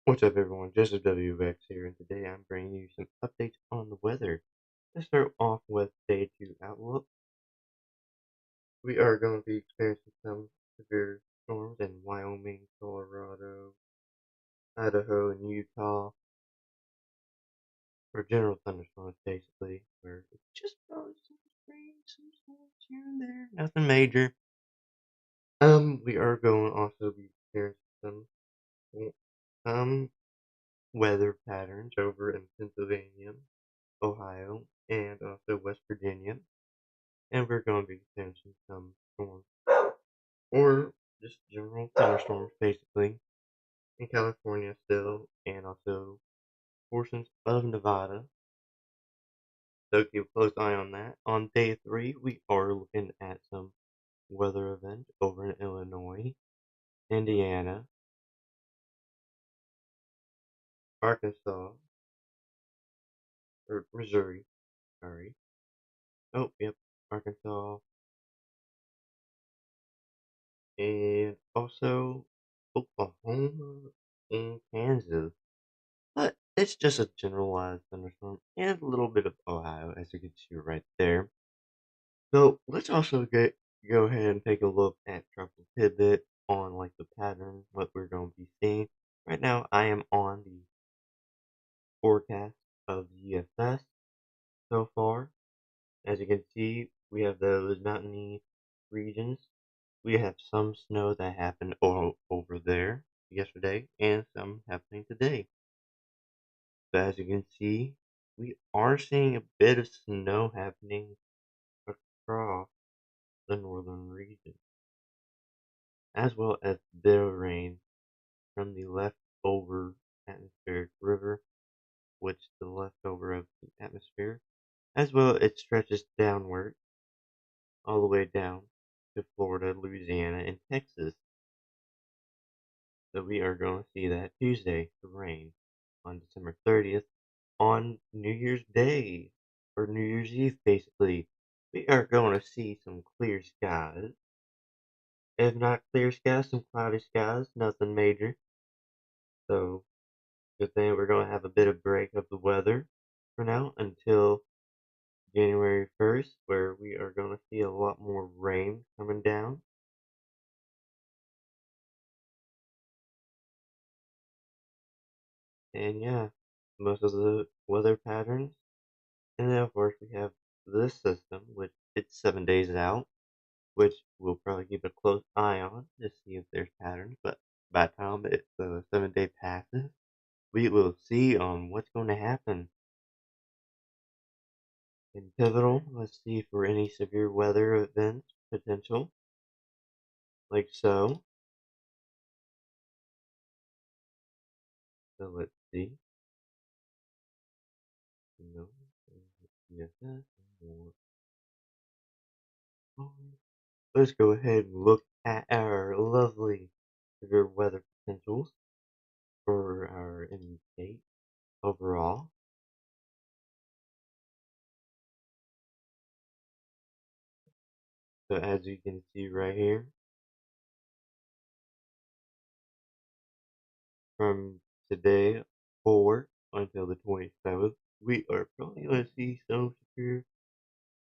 What's up, everyone? Joseph WX here, and today I'm bringing you some updates on the weather. Let's start off with day 2 outlook. We are going to be experiencing some severe storms in Wyoming, Colorado, Idaho, and Utah, or general thunderstorms, basically, where it's just probably some rain, some storms here and there, nothing major. We are going to also be experiencing some weather patterns over in Pennsylvania, Ohio, and also West Virginia. And we're going to be experiencing some storms, or just general thunderstorms, basically, in California still, and also portions of Nevada. So keep a close eye on that. On day 3, we are looking at some weather events over in Illinois, Indiana, Arkansas, or Missouri, sorry. Oh, yep, Arkansas, and also Oklahoma and Kansas. But it's just a generalized thunderstorm and a little bit of Ohio, as you can see right there. So let's also go ahead and take a look at tropical pivot on like the pattern, what we're going to be seeing. Right now, I am on the forecast of GFS so far. As you can see, we have those mountainy regions. We have some snow that happened over there yesterday, and some happening today. So as you can see, we are seeing a bit of snow happening across the northern region, as well as a bit of rain from the leftover atmospheric river, which the leftover of the atmosphere, as well it stretches downward all the way down to Florida, Louisiana, and Texas. So we are going to see that Tuesday, the rain, on December 30th, on New Year's Day, or New Year's Eve, basically. We are going to see some clear skies. If not clear skies, some cloudy skies, nothing major. So, good thing we're going to have a bit of break of the weather for now until January 1st, where we are going to see a lot more rain coming down. And yeah, most of the weather patterns. And then, of course, we have this system, which it's 7 days out, which we'll probably keep a close eye on to see if there's patterns. But by the time the 7 day passes, we will see on what's going to happen. In pivotal, let's see for any severe weather events potential, like so. So let's see. No, yes, more. Let's go ahead and look at our lovely severe weather potentials for our Indian state overall. So as you can see right here, from today forward until the 27th, we are probably going to see some severe,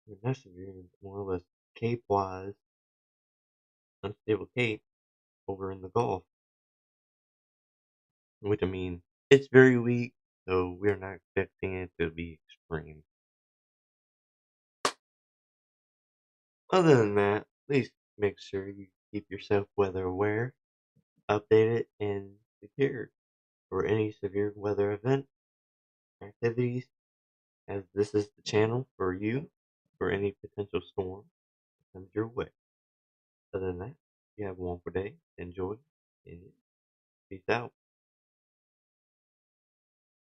or not severe, more or less cape-wise, unstable cape over in the Gulf. Which I mean, it's very weak, so we're not expecting it to be extreme. Other than that, please make sure you keep yourself weather aware, updated, and prepared for any severe weather event activities, as this is the channel for you for any potential storm that comes your way. Other than that, you have a wonderful day, enjoy, and peace out.